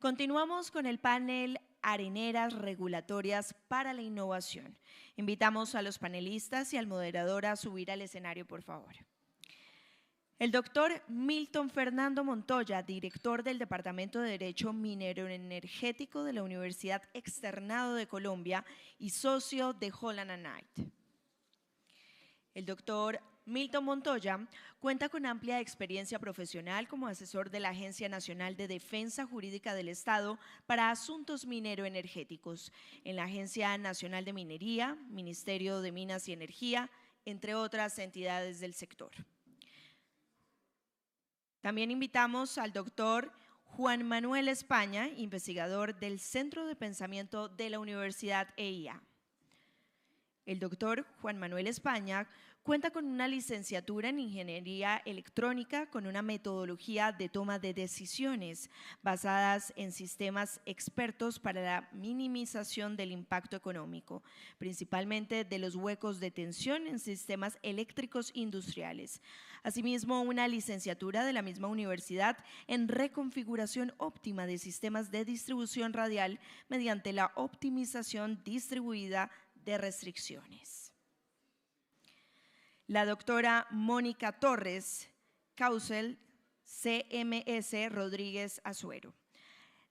Continuamos con el panel Areneras Regulatorias para la Innovación. Invitamos a los panelistas y al moderador a subir al escenario, por favor. El doctor Milton Fernando Montoya, director del Departamento de Derecho Minero Energético de la Universidad Externado de Colombia y socio de Holland & Knight. El doctor Milton Montoya cuenta con amplia experiencia profesional como asesor de la Agencia Nacional de Defensa Jurídica del Estado para Asuntos Minero-Energéticos, en la Agencia Nacional de Minería, Ministerio de Minas y Energía, entre otras entidades del sector. También invitamos al doctor Juan Manuel España, investigador del Centro de Pensamiento de la Universidad EIA. El doctor Juan Manuel España cuenta con una licenciatura en Ingeniería Electrónica con una metodología de toma de decisiones basadas en sistemas expertos para la minimización del impacto económico, principalmente de los huecos de tensión en sistemas eléctricos industriales. Asimismo, una licenciatura de la misma universidad en reconfiguración óptima de sistemas de distribución radial mediante la optimización distribuida de restricciones. La doctora Mónica Torres, Causel, CMS Rodríguez Azuero.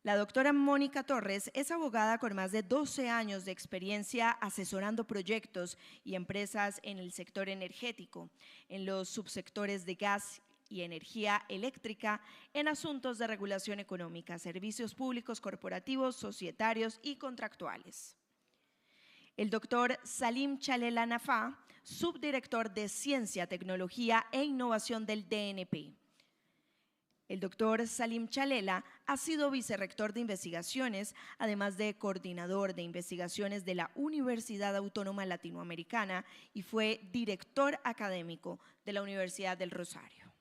La doctora Mónica Torres es abogada con más de 12 años de experiencia asesorando proyectos y empresas en el sector energético, en los subsectores de gas y energía eléctrica, en asuntos de regulación económica, servicios públicos corporativos, societarios y contractuales. El doctor Salim Chalela Nafá, subdirector de Ciencia, Tecnología e Innovación del DNP. El doctor Salim Chalela ha sido vicerrector de investigaciones, además de coordinador de investigaciones de la Universidad Autónoma Latinoamericana y fue director académico de la Universidad del Rosario.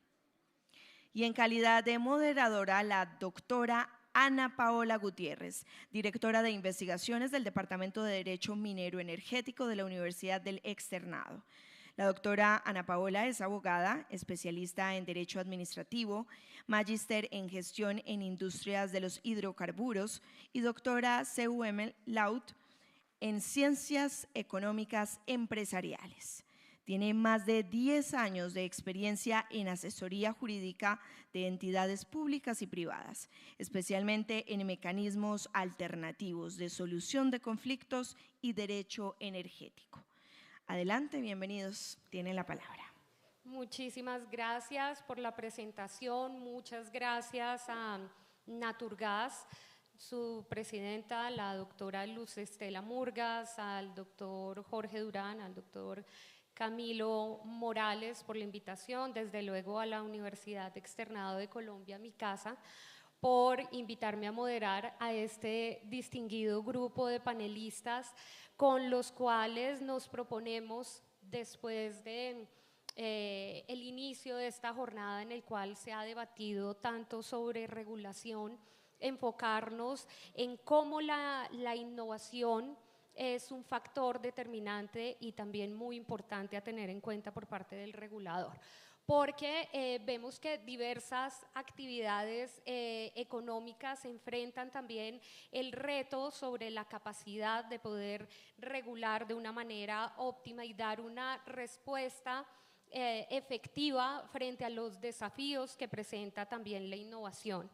Y en calidad de moderadora, la doctora Ana Paola Gutiérrez, directora de investigaciones del Departamento de Derecho Minero Energético de la Universidad del Externado. La doctora Ana Paola es abogada, especialista en Derecho Administrativo, magíster en Gestión en Industrias de los Hidrocarburos y doctora cum laude en Ciencias Económicas Empresariales. Tiene más de 10 años de experiencia en asesoría jurídica de entidades públicas y privadas, especialmente en mecanismos alternativos de solución de conflictos y derecho energético. Adelante, bienvenidos, tienen la palabra. Muchísimas gracias por la presentación, muchas gracias a Naturgas, su presidenta, la doctora Luz Estela Murgas, al doctor Jorge Durán, al doctor Camilo Morales por la invitación, desde luego a la Universidad Externado de Colombia, mi casa, por invitarme a moderar a este distinguido grupo de panelistas con los cuales nos proponemos, después de el inicio de esta jornada en el cual se ha debatido tanto sobre regulación, enfocarnos en cómo la innovación es un factor determinante y también muy importante a tener en cuenta por parte del regulador, porque vemos que diversas actividades económicas enfrentan también el reto sobre la capacidad de poder regular de una manera óptima y dar una respuesta efectiva frente a los desafíos que presenta también la innovación.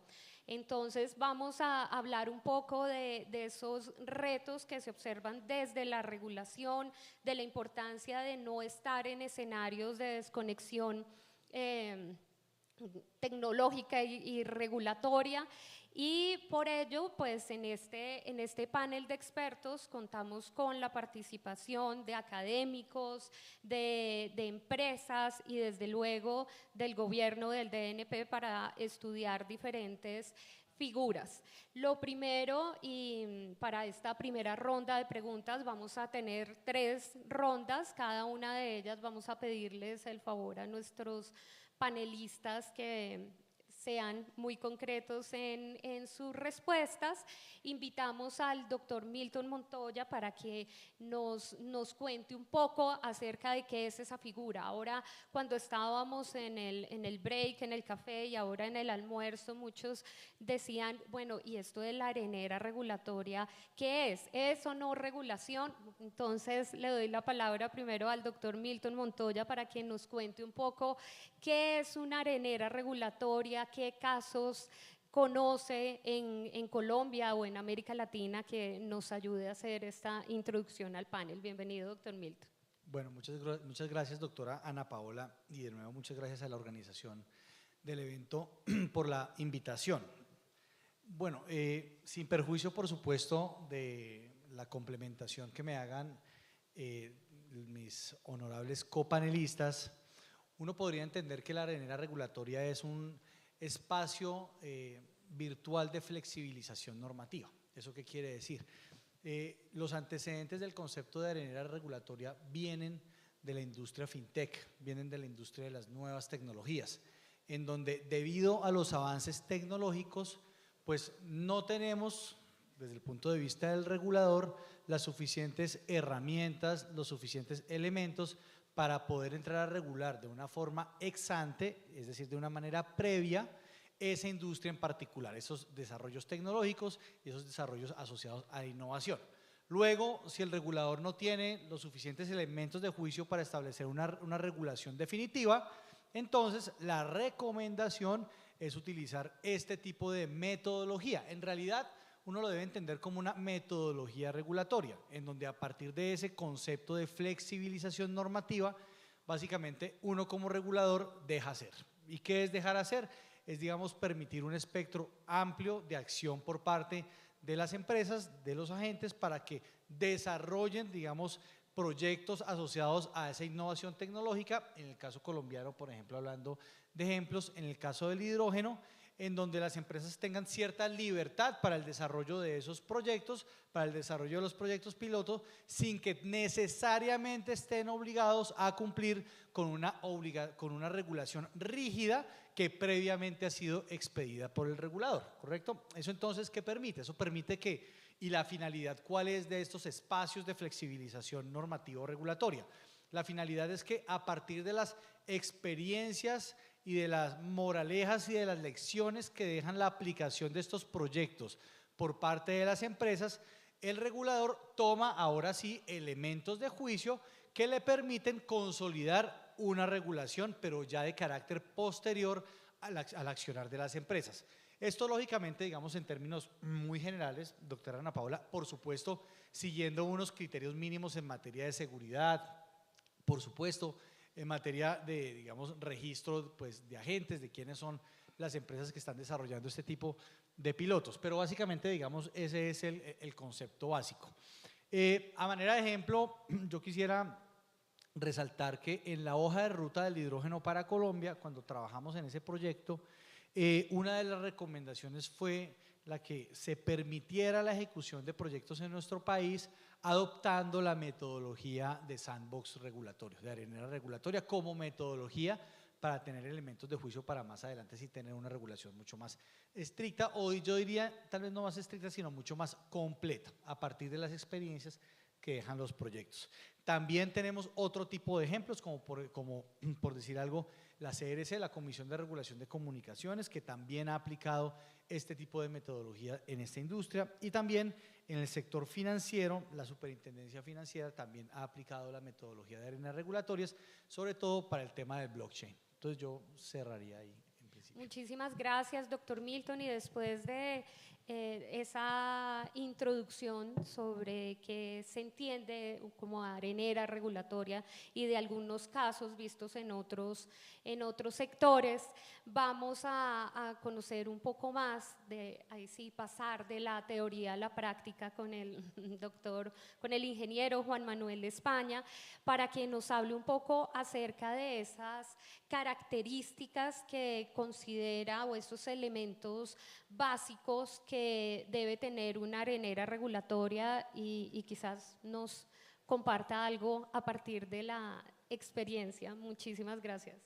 Entonces vamos a hablar un poco de esos retos que se observan desde la regulación, de la importancia de no estar en escenarios de desconexión tecnológica y regulatoria, y por ello pues en este panel de expertos contamos con la participación de académicos, de empresas y desde luego del gobierno del DNP para estudiar diferentes figuras. Lo primero, y para esta primera ronda de preguntas vamos a tener 3 rondas, cada una de ellas vamos a pedirles el favor a nuestros panelistas que sean muy concretos en sus respuestas. Invitamos al doctor Milton Montoya para que nos cuente un poco acerca de qué es esa figura. Ahora, cuando estábamos en el break, en el café y ahora en el almuerzo, muchos decían, bueno, ¿y esto de la arenera regulatoria qué es? ¿Es o no regulación? Entonces, le doy la palabra primero al doctor Milton Montoya para que nos cuente un poco qué es una arenera regulatoria, qué casos conoce en Colombia o en América Latina que nos ayude a hacer esta introducción al panel. Bienvenido, doctor Milton. Bueno, muchas gracias, doctora Ana Paola, y de nuevo muchas gracias a la organización del evento por la invitación. Bueno, sin perjuicio, por supuesto, de la complementación que me hagan mis honorables copanelistas, uno podría entender que la arenera regulatoria es un espacio virtual de flexibilización normativa. ¿Eso qué quiere decir? Los antecedentes del concepto de arenera regulatoria vienen de la industria fintech, vienen de la industria de las nuevas tecnologías, en donde debido a los avances tecnológicos, pues no tenemos, desde el punto de vista del regulador, las suficientes herramientas, los suficientes elementos para poder entrar a regular de una forma ex ante, es decir, de una manera previa, esa industria en particular, esos desarrollos tecnológicos y esos desarrollos asociados a la innovación. Luego, si el regulador no tiene los suficientes elementos de juicio para establecer una regulación definitiva, entonces la recomendación es utilizar este tipo de metodología. En realidad, uno lo debe entender como una metodología regulatoria, en donde a partir de ese concepto de flexibilización normativa, básicamente uno como regulador deja hacer. ¿Y qué es dejar hacer? Es, digamos, permitir un espectro amplio de acción por parte de las empresas, de los agentes, para que desarrollen, digamos, proyectos asociados a esa innovación tecnológica. En el caso colombiano, por ejemplo, hablando de ejemplos, en el caso del hidrógeno, en donde las empresas tengan cierta libertad para el desarrollo de esos proyectos, para el desarrollo de los proyectos pilotos, sin que necesariamente estén obligados a cumplir con una regulación rígida que previamente ha sido expedida por el regulador, ¿correcto? Eso entonces, ¿qué permite? Eso permite que, y la finalidad, ¿cuál es de estos espacios de flexibilización normativa o regulatoria? La finalidad es que a partir de las experiencias y de las moralejas y de las lecciones que dejan la aplicación de estos proyectos por parte de las empresas, el regulador toma ahora sí elementos de juicio que le permiten consolidar una regulación, pero ya de carácter posterior al accionar de las empresas. Esto lógicamente, digamos en términos muy generales, doctora Ana Paola, por supuesto, siguiendo unos criterios mínimos en materia de seguridad, por supuesto, en materia de, digamos, registro pues, de agentes, de quiénes son las empresas que están desarrollando este tipo de pilotos. Pero básicamente, digamos, ese es el concepto básico. A manera de ejemplo, yo quisiera resaltar que en la hoja de ruta del hidrógeno para Colombia, cuando trabajamos en ese proyecto, una de las recomendaciones fue la que se permitiera la ejecución de proyectos en nuestro país adoptando la metodología de sandbox regulatorio, de arenera regulatoria como metodología para tener elementos de juicio para más adelante sí tener una regulación mucho más estricta, o yo diría tal vez no más estricta sino mucho más completa a partir de las experiencias que dejan los proyectos. También tenemos otro tipo de ejemplos como por decir algo, la CRC, la Comisión de Regulación de Comunicaciones, que también ha aplicado este tipo de metodología en esta industria, y también en el sector financiero, la Superintendencia Financiera también ha aplicado la metodología de arenas regulatorias, sobre todo para el tema del blockchain. Entonces yo cerraría ahí en principio. Muchísimas gracias, doctor Milton, y después de esa introducción sobre qué se entiende como arenera regulatoria y de algunos casos vistos en otros sectores, vamos a conocer un poco más, ahí sí pasar de la teoría a la práctica con el con el ingeniero Juan Manuel de España, para que nos hable un poco acerca de esas características que considera o esos elementos básicos que debe tener una arenera regulatoria y quizás nos comparta algo a partir de la experiencia. Muchísimas gracias.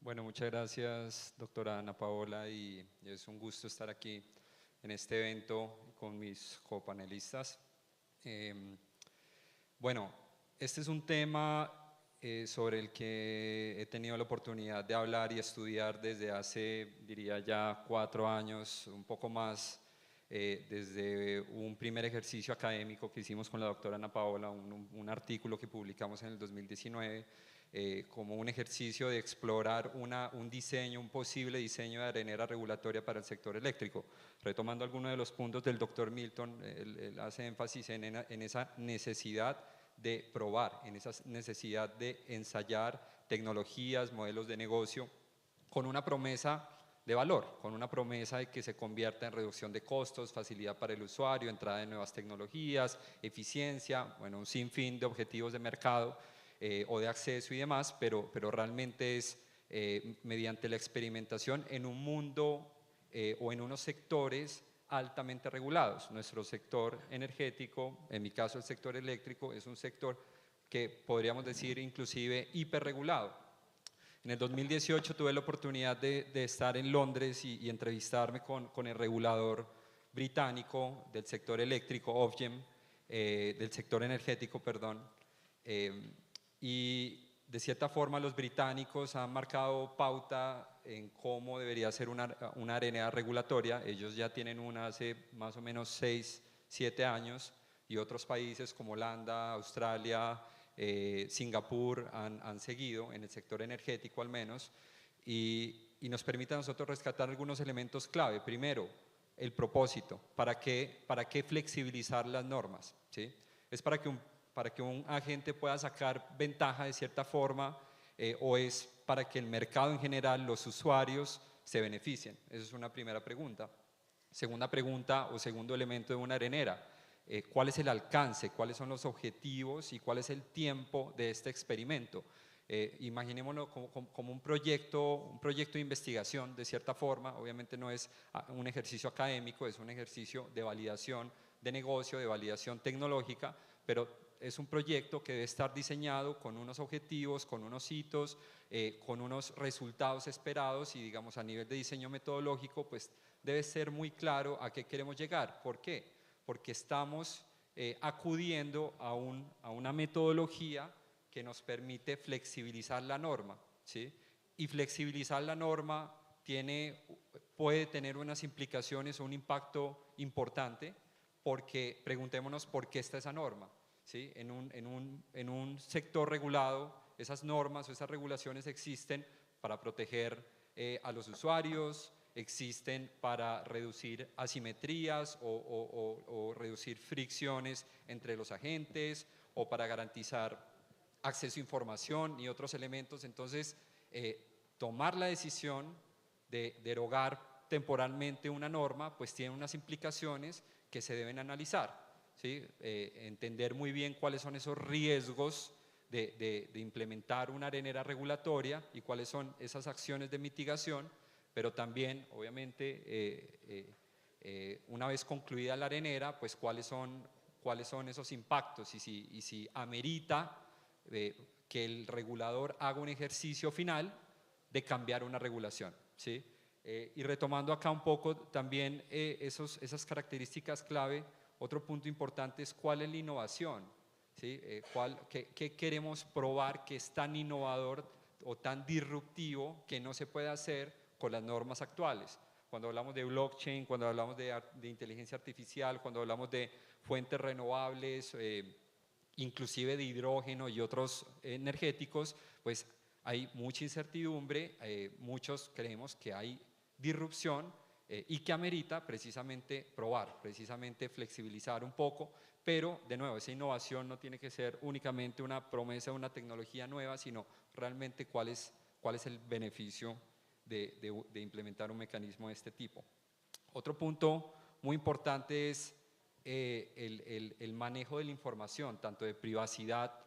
Bueno, muchas gracias, doctora Ana Paola, y es un gusto estar aquí en este evento con mis copanelistas. Bueno, este es un tema sobre el que he tenido la oportunidad de hablar y estudiar desde hace, diría ya 4 años, un poco más, desde un primer ejercicio académico que hicimos con la doctora Ana Paola, un artículo que publicamos en el 2019, como un ejercicio de explorar un diseño, un posible diseño de arenera regulatoria para el sector eléctrico. Retomando algunos de los puntos del doctor Milton, él hace énfasis en esa necesidad de probar, en esa necesidad de ensayar tecnologías, modelos de negocio, con una promesa de valor, con una promesa de que se convierta en reducción de costos, facilidad para el usuario, entrada de nuevas tecnologías, eficiencia, bueno, un sinfín de objetivos de mercado o de acceso y demás, pero realmente es mediante la experimentación en un mundo o en unos sectores altamente regulados. Nuestro sector energético, en mi caso el sector eléctrico, es un sector que podríamos decir inclusive hiperregulado. En el 2018 tuve la oportunidad de estar en Londres y entrevistarme con el regulador británico del sector eléctrico, Ofgem, del sector energético, perdón, y de cierta forma los británicos han marcado pauta en cómo debería ser una arenera regulatoria. Ellos ya tienen una hace más o menos 6, 7 años y otros países como Holanda, Australia, Singapur han seguido en el sector energético al menos, y nos permite a nosotros rescatar algunos elementos clave. Primero, el propósito. ¿Para qué flexibilizar las normas? ¿Sí? Es para que un agente pueda sacar ventaja de cierta forma o es para que el mercado en general, los usuarios, se beneficien. Esa es una primera pregunta. Segunda pregunta o segundo elemento de una arenera. ¿Cuál es el alcance? ¿Cuáles son los objetivos? ¿Y cuál es el tiempo de este experimento? Imaginémoslo como un proyecto de investigación, de cierta forma. Obviamente no es un ejercicio académico, es un ejercicio de validación de negocio, de validación tecnológica, pero es un proyecto que debe estar diseñado con unos objetivos, con unos hitos, con unos resultados esperados y, digamos, a nivel de diseño metodológico, pues debe ser muy claro a qué queremos llegar. ¿Por qué? Porque estamos acudiendo a una metodología que nos permite flexibilizar la norma, ¿sí? Y flexibilizar la norma puede tener unas implicaciones o un impacto importante, porque preguntémonos por qué está esa norma, ¿sí? En un sector regulado, esas normas o esas regulaciones existen para proteger a los usuarios, existen para reducir asimetrías o reducir fricciones entre los agentes o para garantizar acceso a información y otros elementos. Entonces, tomar la decisión de derogar temporalmente una norma, pues tiene unas implicaciones que se deben analizar, ¿sí? Entender muy bien cuáles son esos riesgos de implementar una arenera regulatoria y cuáles son esas acciones de mitigación, pero también, obviamente, una vez concluida la arenera, pues cuáles son esos impactos y si amerita que el regulador haga un ejercicio final de cambiar una regulación, ¿sí? Y retomando acá un poco también esas características clave, otro punto importante es cuál es la innovación, ¿sí? ¿Qué queremos probar que es tan innovador o tan disruptivo que no se puede hacer con las normas actuales? Cuando hablamos de blockchain, cuando hablamos de inteligencia artificial, cuando hablamos de fuentes renovables, inclusive de hidrógeno y otros energéticos, pues hay mucha incertidumbre, muchos creemos que hay disrupción y que amerita precisamente probar, precisamente flexibilizar un poco, pero de nuevo, esa innovación no tiene que ser únicamente una promesa de una tecnología nueva, sino realmente cuál es el beneficio de implementar un mecanismo de este tipo. Otro punto muy importante es el manejo de la información, tanto de privacidad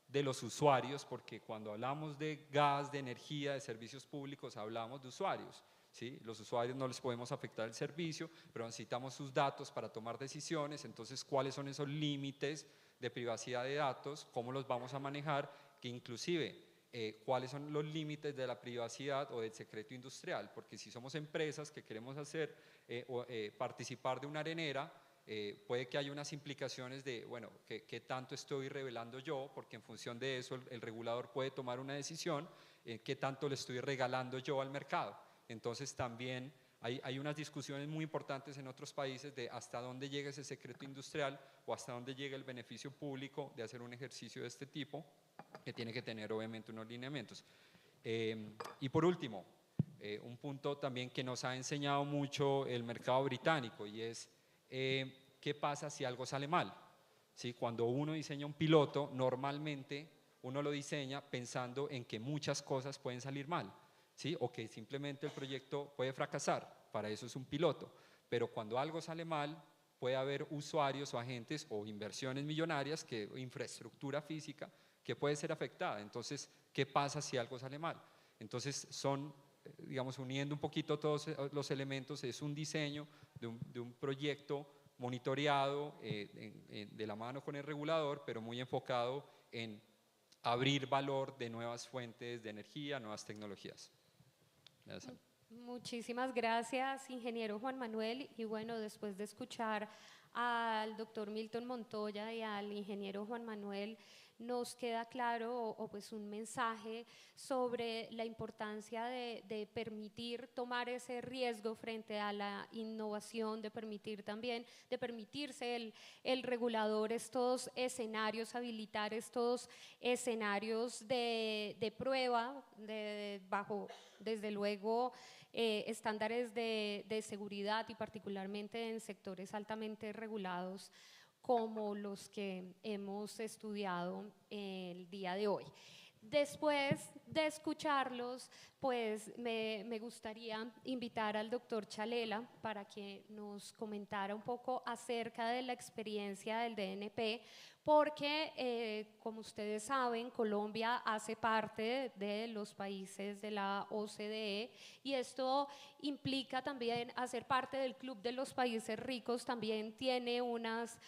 de los usuarios, porque cuando hablamos de gas, de energía, de servicios públicos, hablamos de usuarios, ¿sí? Los usuarios no les podemos afectar el servicio, pero necesitamos sus datos para tomar decisiones. Entonces, ¿cuáles son esos límites de privacidad de datos? ¿Cómo los vamos a manejar? Que inclusive cuáles son los límites de la privacidad o del secreto industrial, porque si somos empresas que queremos hacer participar de una arenera, puede que haya unas implicaciones de, bueno, ¿qué tanto estoy revelando yo? Porque en función de eso el regulador puede tomar una decisión, ¿qué tanto le estoy regalando yo al mercado? Entonces también hay unas discusiones muy importantes en otros países de hasta dónde llega ese secreto industrial o hasta dónde llega el beneficio público de hacer un ejercicio de este tipo, que tiene que tener obviamente unos lineamientos. Y por último, un punto también que nos ha enseñado mucho el mercado británico, y es qué pasa si algo sale mal. ¿Sí? Cuando uno diseña un piloto, normalmente uno lo diseña pensando en que muchas cosas pueden salir mal, ¿sí? O que simplemente el proyecto puede fracasar, para eso es un piloto. Pero cuando algo sale mal, puede haber usuarios o agentes o inversiones millonarias, infraestructura física, que puede ser afectada. Entonces, ¿qué pasa si algo sale mal? Entonces, son, digamos, uniendo un poquito todos los elementos, es un diseño de un proyecto monitoreado de la mano con el regulador, pero muy enfocado en abrir valor de nuevas fuentes de energía, nuevas tecnologías. Gracias. Muchísimas gracias, ingeniero Juan Manuel. Y bueno, después de escuchar al doctor Milton Montoya y al ingeniero Juan Manuel, nos queda claro pues un mensaje sobre la importancia de permitir tomar ese riesgo frente a la innovación, de permitir también, de permitirse el regulador estos escenarios, habilitar estos escenarios de prueba, bajo, desde luego, estándares de seguridad y particularmente en sectores altamente regulados como los que hemos estudiado el día de hoy. Después de escucharlos, pues me gustaría invitar al doctor Chalela para que nos comentara un poco acerca de la experiencia del DNP, porque como ustedes saben, Colombia hace parte de los países de la OCDE y esto implica también hacer parte del club de los países ricos, también tiene unas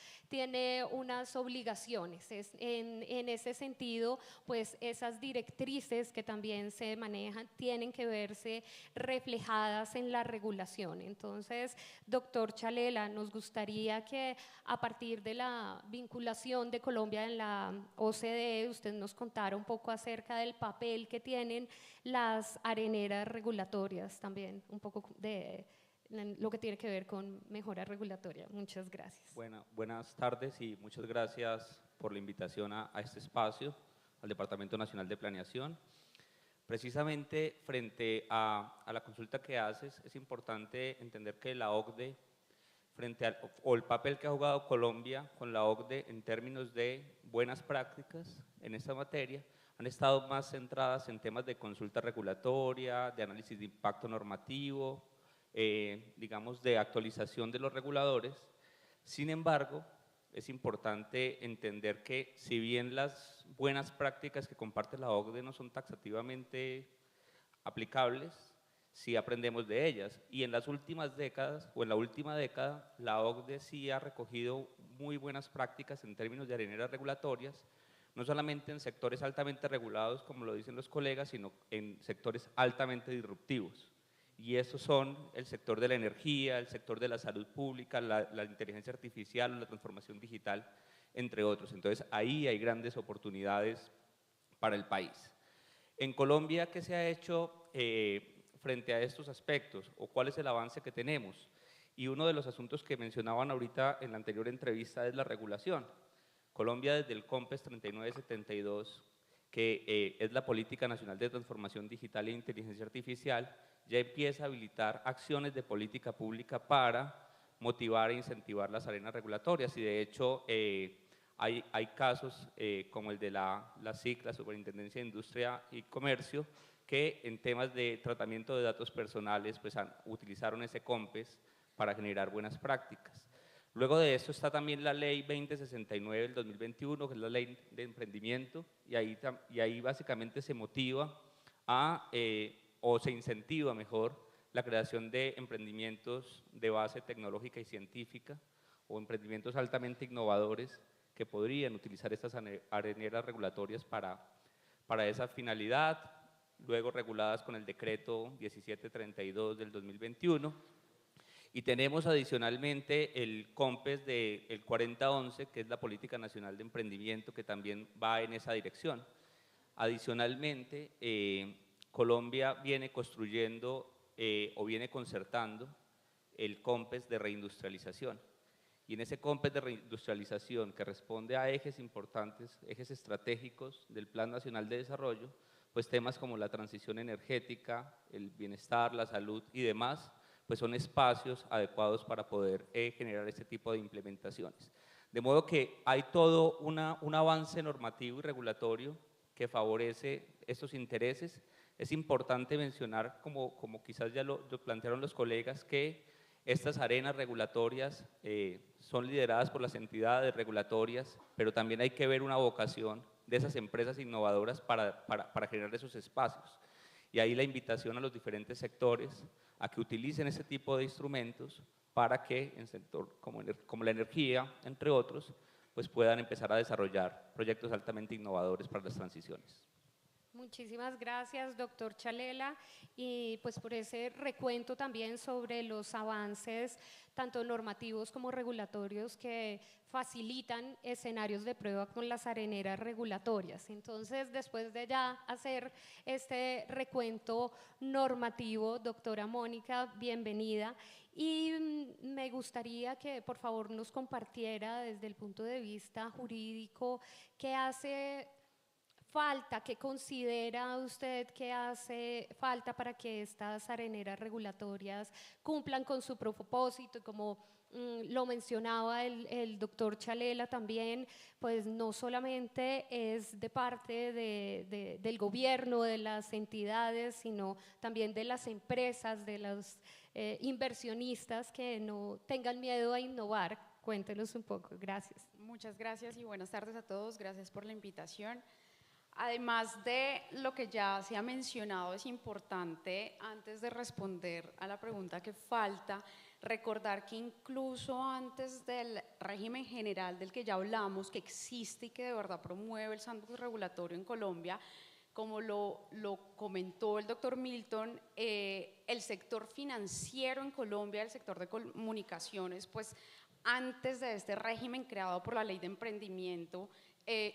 obligaciones. En ese sentido, pues esas directrices que también se manejan tienen que verse reflejadas en la regulación. Entonces, doctor Chalela, nos gustaría que a partir de la vinculación de Colombia en la OCDE, usted nos contara un poco acerca del papel que tienen las areneras regulatorias, también un poco de lo que tiene que ver con mejora regulatoria. Muchas gracias. Buenas tardes y muchas gracias por la invitación a este espacio, al Departamento Nacional de Planeación. Precisamente frente a la consulta que haces, es importante entender que la OCDE, o el papel que ha jugado Colombia con la OCDE en términos de buenas prácticas en esta materia, han estado más centradas en temas de consulta regulatoria, de análisis de impacto normativo, digamos de actualización de los reguladores. Sin embargo, es importante entender que si bien las buenas prácticas que comparte la OCDE no son taxativamente aplicables, sí aprendemos de ellas, y en las últimas décadas o en la última década la OCDE sí ha recogido muy buenas prácticas en términos de areneras regulatorias, no solamente en sectores altamente regulados como lo dicen los colegas, sino en sectores altamente disruptivos, y esos son el sector de la energía, el sector de la salud pública, la inteligencia artificial, la transformación digital, entre otros. Entonces ahí hay grandes oportunidades para el país. En Colombia, ¿qué se ha hecho frente a estos aspectos o cuál es el avance que tenemos? Y uno de los asuntos que mencionaban ahorita en la anterior entrevista es la regulación. Colombia desde el COMPES 3972, que es la Política Nacional de Transformación Digital e Inteligencia Artificial, ya empieza a habilitar acciones de política pública para motivar e incentivar las arenas regulatorias y de hecho hay casos como el de la SIC, la Superintendencia de Industria y Comercio, que en temas de tratamiento de datos personales pues utilizaron ese COMPES para generar buenas prácticas. Luego de esto está también la Ley 2069 del 2021, que es la Ley de Emprendimiento, y ahí básicamente se motiva o se incentiva mejor la creación de emprendimientos de base tecnológica y científica o emprendimientos altamente innovadores que podrían utilizar estas areneras regulatorias para esa finalidad, luego reguladas con el decreto 1732 del 2021. Y tenemos adicionalmente el COMPES del 4011, que es la Política Nacional de Emprendimiento, que también va en esa dirección. Adicionalmente, Colombia viene construyendo o viene concertando el COMPES de reindustrialización. Y en ese COMPES de reindustrialización, que responde a ejes importantes, ejes estratégicos del Plan Nacional de Desarrollo, pues temas como la transición energética, el bienestar, la salud y demás, pues son espacios adecuados para poder generar este tipo de implementaciones. De modo que hay todo un avance normativo y regulatorio que favorece estos intereses. Es importante mencionar, como quizás ya lo plantearon los colegas, que estas arenas regulatorias son lideradas por las entidades regulatorias, pero también hay que ver una vocación de esas empresas innovadoras para generar esos espacios. Y ahí la invitación a los diferentes sectores a que utilicen ese tipo de instrumentos para que en sector como la energía, entre otros, pues puedan empezar a desarrollar proyectos altamente innovadores para las transiciones. Muchísimas gracias, doctor Chalela, y pues por ese recuento también sobre los avances tanto normativos como regulatorios que facilitan escenarios de prueba con las areneras regulatorias. Entonces, después de ya hacer este recuento normativo, doctora Mónica, bienvenida. Y me gustaría que por favor nos compartiera desde el punto de vista jurídico qué hace falta, qué considera usted que hace falta para que estas areneras regulatorias cumplan con su propósito, y como lo mencionaba el doctor Chalela también, pues no solamente es de parte del gobierno, de las entidades, sino también de las empresas, de los inversionistas que no tengan miedo a innovar. Cuéntenos un poco. Gracias. Muchas gracias y buenas tardes a todos. Gracias por la invitación. Además de lo que ya se ha mencionado, es importante, antes de responder a la pregunta que falta, recordar que incluso antes del régimen general del que ya hablamos, que existe y que de verdad promueve el sandbox regulatorio en Colombia, como lo comentó el doctor Milton, el sector financiero en Colombia, el sector de comunicaciones, pues antes de este régimen creado por la Ley de Emprendimiento,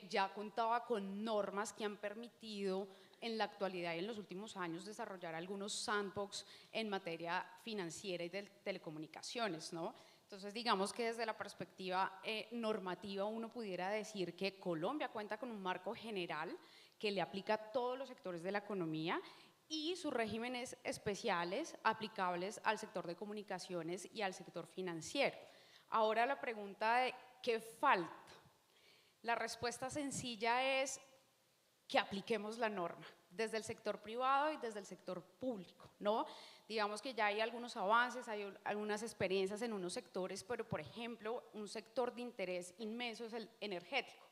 ya contaba con normas que han permitido en la actualidad y en los últimos años desarrollar algunos sandbox en materia financiera y de telecomunicaciones, ¿no? Entonces, digamos que desde la perspectiva normativa uno pudiera decir que Colombia cuenta con un marco general que le aplica a todos los sectores de la economía y sus regímenes especiales aplicables al sector de comunicaciones y al sector financiero. Ahora la pregunta de ¿qué falta? La respuesta sencilla es que apliquemos la norma desde el sector privado y desde el sector público, ¿no? Digamos que ya hay algunos avances, hay algunas experiencias en unos sectores, pero por ejemplo, un sector de interés inmenso es el energético,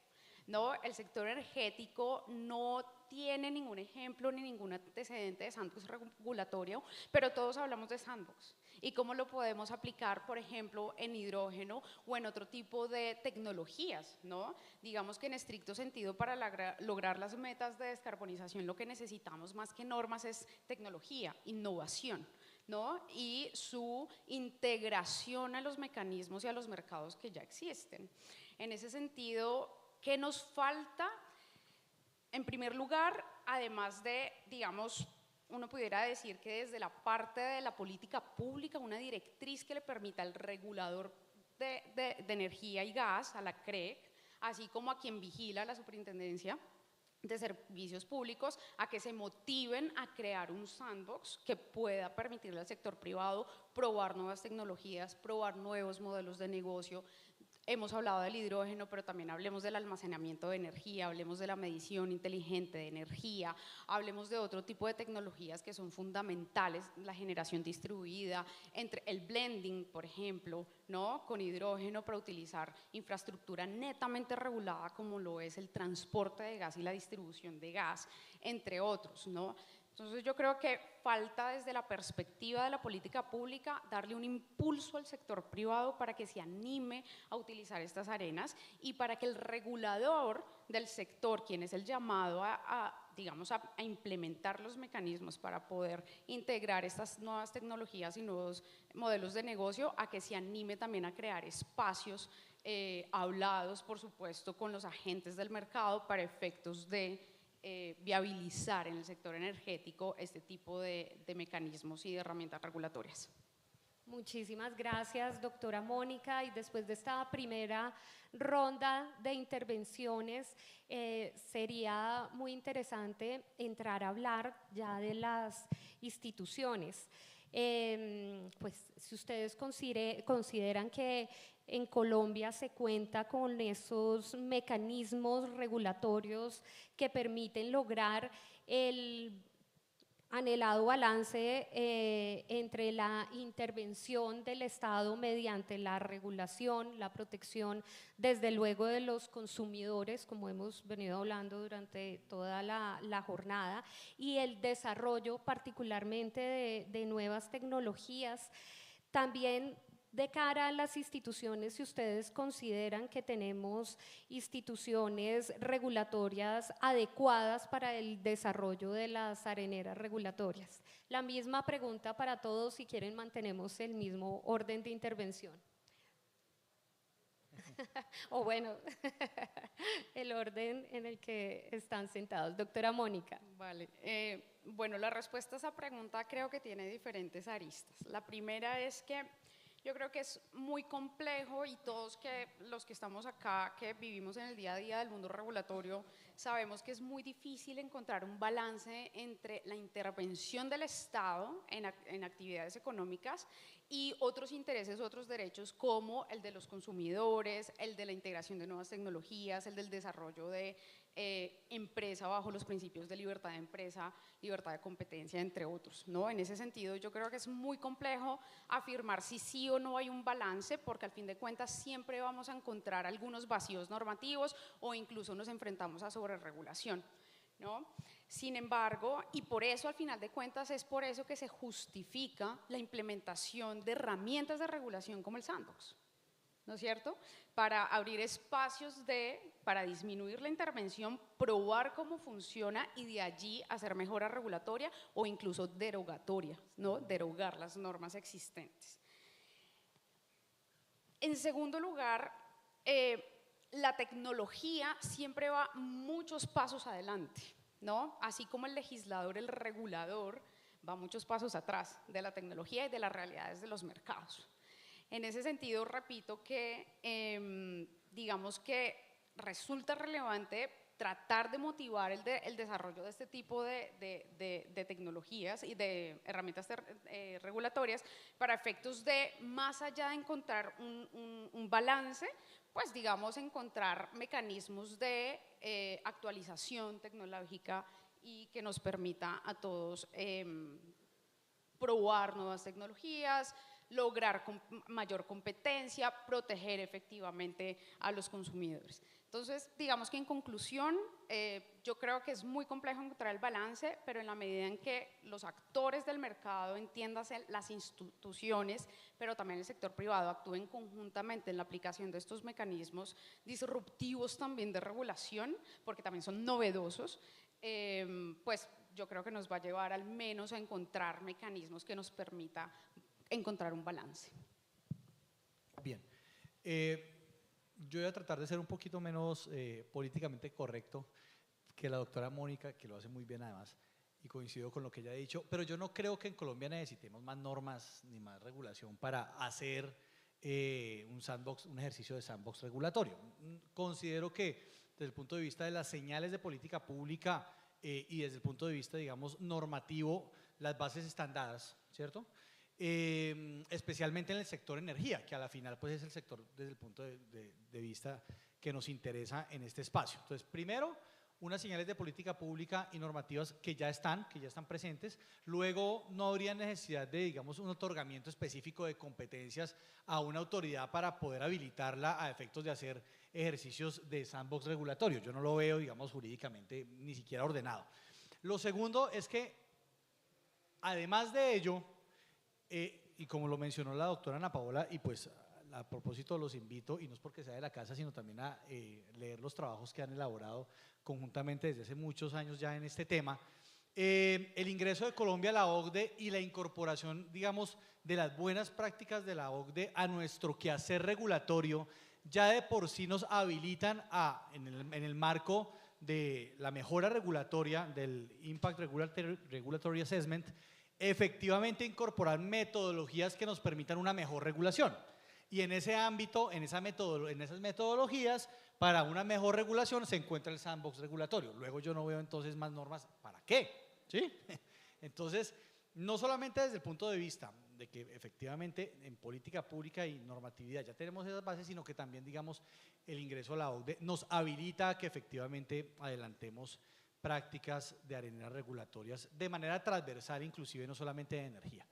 ¿no? El sector energético no tiene ningún ejemplo ni ningún antecedente de sandbox regulatorio, pero todos hablamos de sandbox. ¿Y cómo lo podemos aplicar, por ejemplo, en hidrógeno o en otro tipo de tecnologías, ¿no? Digamos que en estricto sentido, para lograr las metas de descarbonización, lo que necesitamos más que normas es tecnología, innovación, ¿no? Y su integración a los mecanismos y a los mercados que ya existen. En ese sentido, ¿qué nos falta? En primer lugar, además de, digamos, uno pudiera decir que desde la parte de la política pública, una directriz que le permita al regulador de energía y gas, a la CREC, así como a quien vigila la Superintendencia de Servicios Públicos, a que se motiven a crear un sandbox que pueda permitirle al sector privado probar nuevas tecnologías, probar nuevos modelos de negocio. Hemos hablado del hidrógeno, pero también hablemos del almacenamiento de energía, hablemos de la medición inteligente de energía, hablemos de otro tipo de tecnologías que son fundamentales, la generación distribuida, entre el blending, por ejemplo, ¿no? Con hidrógeno para utilizar infraestructura netamente regulada como lo es el transporte de gas y la distribución de gas, entre otros, ¿no? Entonces yo creo que falta desde la perspectiva de la política pública darle un impulso al sector privado para que se anime a utilizar estas arenas y para que el regulador del sector, quien es el llamado a digamos, a implementar los mecanismos para poder integrar estas nuevas tecnologías y nuevos modelos de negocio, a que se anime también a crear espacios hablados, por supuesto, con los agentes del mercado para efectos de viabilizar en el sector energético este tipo de mecanismos y de herramientas regulatorias. Muchísimas gracias, doctora Mónica. Y después de esta primera ronda de intervenciones, sería muy interesante entrar a hablar ya de las instituciones. Pues si ustedes consideran que en Colombia se cuenta con esos mecanismos regulatorios que permiten lograr el anhelado balance entre la intervención del Estado mediante la regulación, la protección, desde luego de los consumidores, como hemos venido hablando durante toda la jornada, y el desarrollo particularmente de nuevas tecnologías. También de cara a las instituciones, si ustedes consideran que tenemos instituciones regulatorias adecuadas para el desarrollo de las areneras regulatorias. La misma pregunta para todos, si quieren mantenemos el mismo orden de intervención. O bueno, el orden en el que están sentados. Doctora Mónica. Vale. Bueno, la respuesta a esa pregunta creo que tiene diferentes aristas. La primera es que yo creo que es muy complejo y todos los que estamos acá, que vivimos en el día a día del mundo regulatorio, sabemos que es muy difícil encontrar un balance entre la intervención del Estado en actividades económicas y otros intereses, otros derechos como el de los consumidores, el de la integración de nuevas tecnologías, el del desarrollo de empresa bajo los principios de libertad de empresa, libertad de competencia, entre otros, ¿no? En ese sentido, yo creo que es muy complejo afirmar si sí o no hay un balance, porque al fin de cuentas siempre vamos a encontrar algunos vacíos normativos o incluso nos enfrentamos a sobreregulación, ¿no? Sin embargo, y por eso al final de cuentas es por eso que se justifica la implementación de herramientas de regulación como el sandbox, ¿no es cierto? Para abrir espacios para disminuir la intervención, probar cómo funciona y de allí hacer mejora regulatoria o incluso derogatoria, ¿no? Derogar las normas existentes. En segundo lugar, la tecnología siempre va muchos pasos adelante, ¿no? Así como el legislador, el regulador, va muchos pasos atrás de la tecnología y de las realidades de los mercados. En ese sentido, repito que digamos que resulta relevante tratar de motivar el desarrollo de este tipo de tecnologías y de herramientas regulatorias para efectos de, más allá de encontrar un balance, pues digamos encontrar mecanismos de actualización tecnológica y que nos permita a todos probar nuevas tecnologías, lograr mayor competencia, proteger efectivamente a los consumidores. Entonces, digamos que en conclusión, yo creo que es muy complejo encontrar el balance, pero en la medida en que los actores del mercado, entiéndase las instituciones, pero también el sector privado, actúen conjuntamente en la aplicación de estos mecanismos disruptivos también de regulación, porque también son novedosos, pues yo creo que nos va a llevar al menos a encontrar mecanismos que nos permita encontrar un balance. Bien, yo voy a tratar de ser un poquito menos políticamente correcto que la doctora Mónica, que lo hace muy bien además, y coincido con lo que ella ha dicho, pero yo no creo que en Colombia necesitemos más normas ni más regulación para hacer un sandbox, un ejercicio de sandbox regulatorio. Considero que desde el punto de vista de las señales de política pública y desde el punto de vista, digamos, normativo, las bases están dadas, ¿cierto? Especialmente en el sector energía, que a la final pues es el sector desde el punto de vista que nos interesa en este espacio. Entonces, primero, unas señales de política pública y normativas que ya están presentes. Luego, no habría necesidad de, digamos, un otorgamiento específico de competencias a una autoridad para poder habilitarla a efectos de hacer ejercicios de sandbox regulatorio. Yo no lo veo, digamos, jurídicamente ni siquiera ordenado. Lo segundo es que, además de ello, y como lo mencionó la doctora Ana Paola, y pues a propósito los invito, y no es porque sea de la casa, sino también a leer los trabajos que han elaborado conjuntamente desde hace muchos años ya en este tema. El ingreso de Colombia a la OCDE y la incorporación, digamos, de las buenas prácticas de la OCDE a nuestro quehacer regulatorio ya de por sí nos habilitan en el marco de la mejora regulatoria, del Impact Regulatory Assessment, efectivamente incorporar metodologías que nos permitan una mejor regulación. Y en ese ámbito, en esas metodologías, para una mejor regulación se encuentra el sandbox regulatorio. Luego yo no veo entonces más normas, ¿para qué? ¿Sí? Entonces, no solamente desde el punto de vista de que efectivamente en política pública y normatividad ya tenemos esas bases, sino que también, digamos, el ingreso a la OCDE nos habilita a que efectivamente adelantemos prácticas de areneras regulatorias de manera transversal, inclusive no solamente de energía.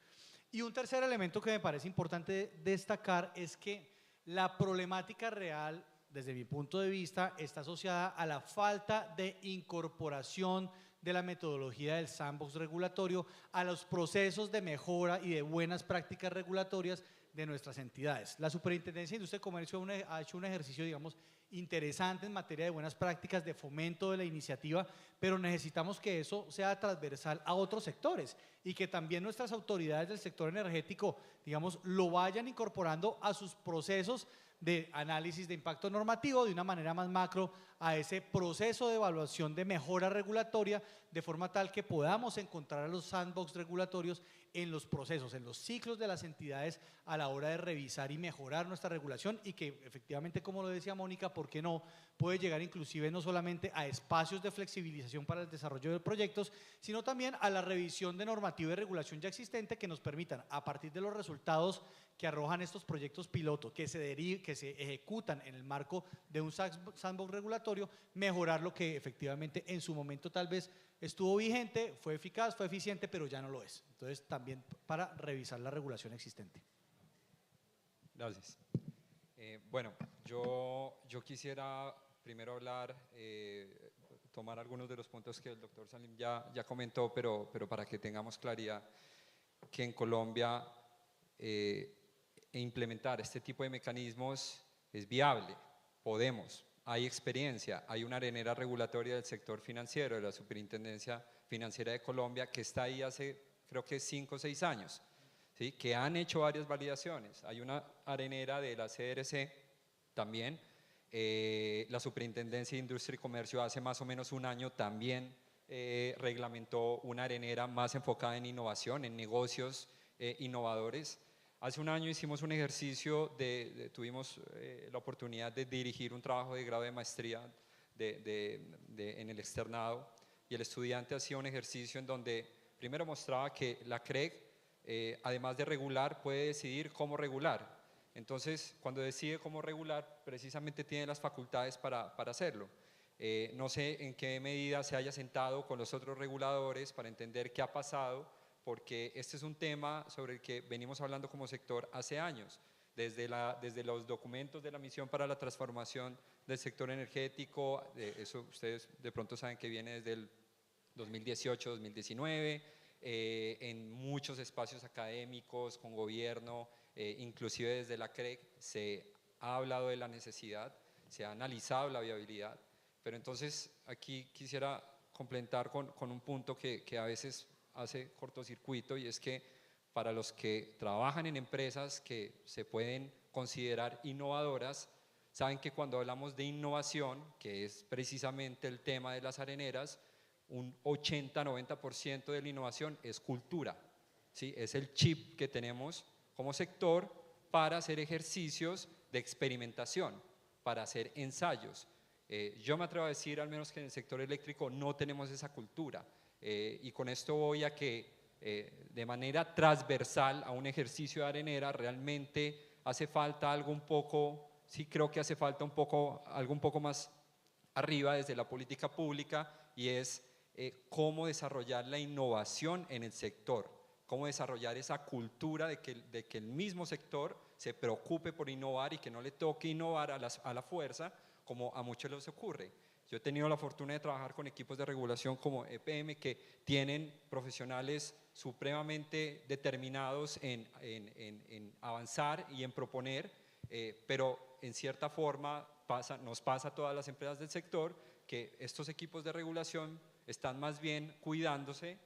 Y un tercer elemento que me parece importante destacar es que la problemática real, desde mi punto de vista, está asociada a la falta de incorporación de la metodología del sandbox regulatorio a los procesos de mejora y de buenas prácticas regulatorias de nuestras entidades. La Superintendencia de Industria y Comercio ha hecho un ejercicio, digamos, interesante en materia de buenas prácticas, de fomento de la iniciativa, pero necesitamos que eso sea transversal a otros sectores y que también nuestras autoridades del sector energético, digamos, lo vayan incorporando a sus procesos de análisis de impacto normativo de una manera más macro a ese proceso de evaluación de mejora regulatoria, de forma tal que podamos encontrar a los sandbox regulatorios en los procesos, en los ciclos de las entidades a la hora de revisar y mejorar nuestra regulación, y que efectivamente, como lo decía Mónica, ¿por qué no? Puede llegar inclusive no solamente a espacios de flexibilización para el desarrollo de proyectos, sino también a la revisión de normativa y regulación ya existente que nos permitan, a partir de los resultados que arrojan estos proyectos piloto, que se ejecutan en el marco de un sandbox regulatorio, mejorar lo que efectivamente en su momento tal vez estuvo vigente, fue eficaz, fue eficiente, pero ya no lo es. Entonces, también para revisar la regulación existente. Gracias. Bueno, yo quisiera primero hablar, tomar algunos de los puntos que el doctor Salim ya comentó, pero para que tengamos claridad que en Colombia implementar este tipo de mecanismos es viable, podemos, hay experiencia, hay una arenera regulatoria del sector financiero, de la Superintendencia Financiera de Colombia, que está ahí hace creo que 5 o 6 años, ¿sí? Que han hecho varias validaciones. Hay una arenera de la CRC también, la Superintendencia de Industria y Comercio hace más o menos un año también reglamentó una arenera más enfocada en innovación, en negocios innovadores. Hace un año hicimos un ejercicio, tuvimos la oportunidad de dirigir un trabajo de grado de maestría en el externado, y el estudiante hacía un ejercicio en donde primero mostraba que la CREG, además de regular, puede decidir cómo regular. Entonces, cuando decide cómo regular, precisamente tiene las facultades para hacerlo. No sé en qué medida se haya sentado con los otros reguladores para entender qué ha pasado, porque este es un tema sobre el que venimos hablando como sector hace años, desde los documentos de la misión para la transformación del sector energético, eso ustedes de pronto saben que viene desde el 2018-2019, en muchos espacios académicos, con gobierno, inclusive desde la CREG, se ha hablado de la necesidad, se ha analizado la viabilidad, pero entonces aquí quisiera complementar con un punto que a veces hace cortocircuito, y es que para los que trabajan en empresas que se pueden considerar innovadoras, saben que cuando hablamos de innovación, que es precisamente el tema de las areneras, un 80-90% de la innovación es cultura, ¿sí? Es el chip que tenemos como sector para hacer ejercicios de experimentación, para hacer ensayos. Yo me atrevo a decir, al menos que en el sector eléctrico no tenemos esa cultura. Y con esto voy a que de manera transversal a un ejercicio de arenera realmente hace falta algo un poco, sí creo que hace falta algo un poco más arriba desde la política pública, y es cómo desarrollar la innovación en el sector, cómo desarrollar esa cultura de que el mismo sector se preocupe por innovar y que no le toque innovar a la fuerza, como a muchos les ocurre. Yo he tenido la fortuna de trabajar con equipos de regulación como EPM, que tienen profesionales supremamente determinados en avanzar y en proponer, pero en cierta forma nos pasa a todas las empresas del sector que estos equipos de regulación están más bien cuidándose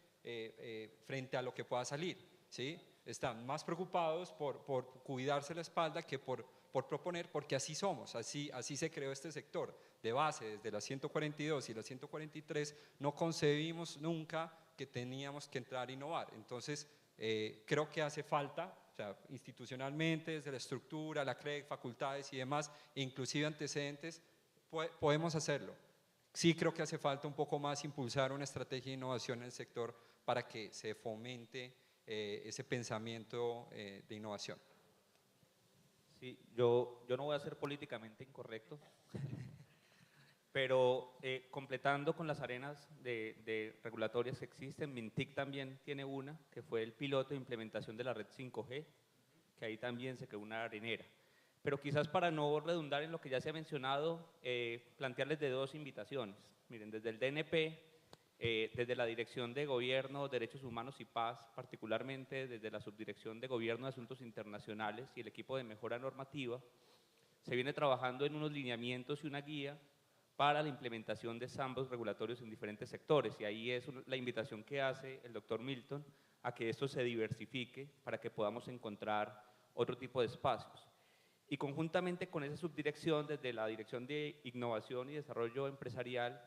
frente a lo que pueda salir, ¿sí? Están más preocupados por cuidarse la espalda que por proponer, porque así somos, así se creó este sector. De base, desde la 142 y la 143, no concebimos nunca que teníamos que entrar a innovar. Entonces, creo que hace falta, o sea, institucionalmente, desde la estructura, la CREC, facultades y demás, inclusive antecedentes, podemos hacerlo. Sí creo que hace falta un poco más impulsar una estrategia de innovación en el sector para que se fomente ese pensamiento de innovación. Sí, yo no voy a ser políticamente incorrecto, pero completando con las arenas de regulatorias que existen, MINTIC también tiene una, que fue el piloto de implementación de la red 5G, que ahí también se creó una arenera. Pero quizás para no redundar en lo que ya se ha mencionado, plantearles de dos invitaciones. Miren, desde el DNP, desde la Dirección de Gobierno, Derechos Humanos y Paz, particularmente desde la Subdirección de Gobierno de Asuntos Internacionales y el equipo de mejora normativa, se viene trabajando en unos lineamientos y una guía para la implementación de sandbox regulatorios en diferentes sectores. Y ahí es la invitación que hace el doctor Milton a que esto se diversifique para que podamos encontrar otro tipo de espacios. Y conjuntamente con esa subdirección, desde la Dirección de Innovación y Desarrollo Empresarial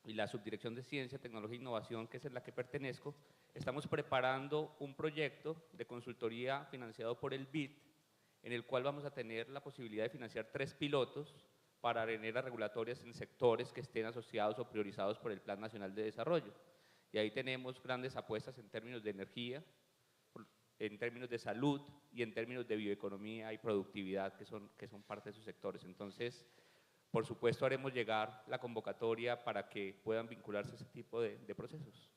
y la Subdirección de Ciencia, Tecnología e Innovación, que es en la que pertenezco, estamos preparando un proyecto de consultoría financiado por el BID, en el cual vamos a tener la posibilidad de financiar 3 pilotos para areneras regulatorias en sectores que estén asociados o priorizados por el Plan Nacional de Desarrollo. Y ahí tenemos grandes apuestas en términos de energía, en términos de salud y en términos de bioeconomía y productividad, que son parte de sus sectores. Entonces, por supuesto, haremos llegar la convocatoria para que puedan vincularse a ese tipo de procesos.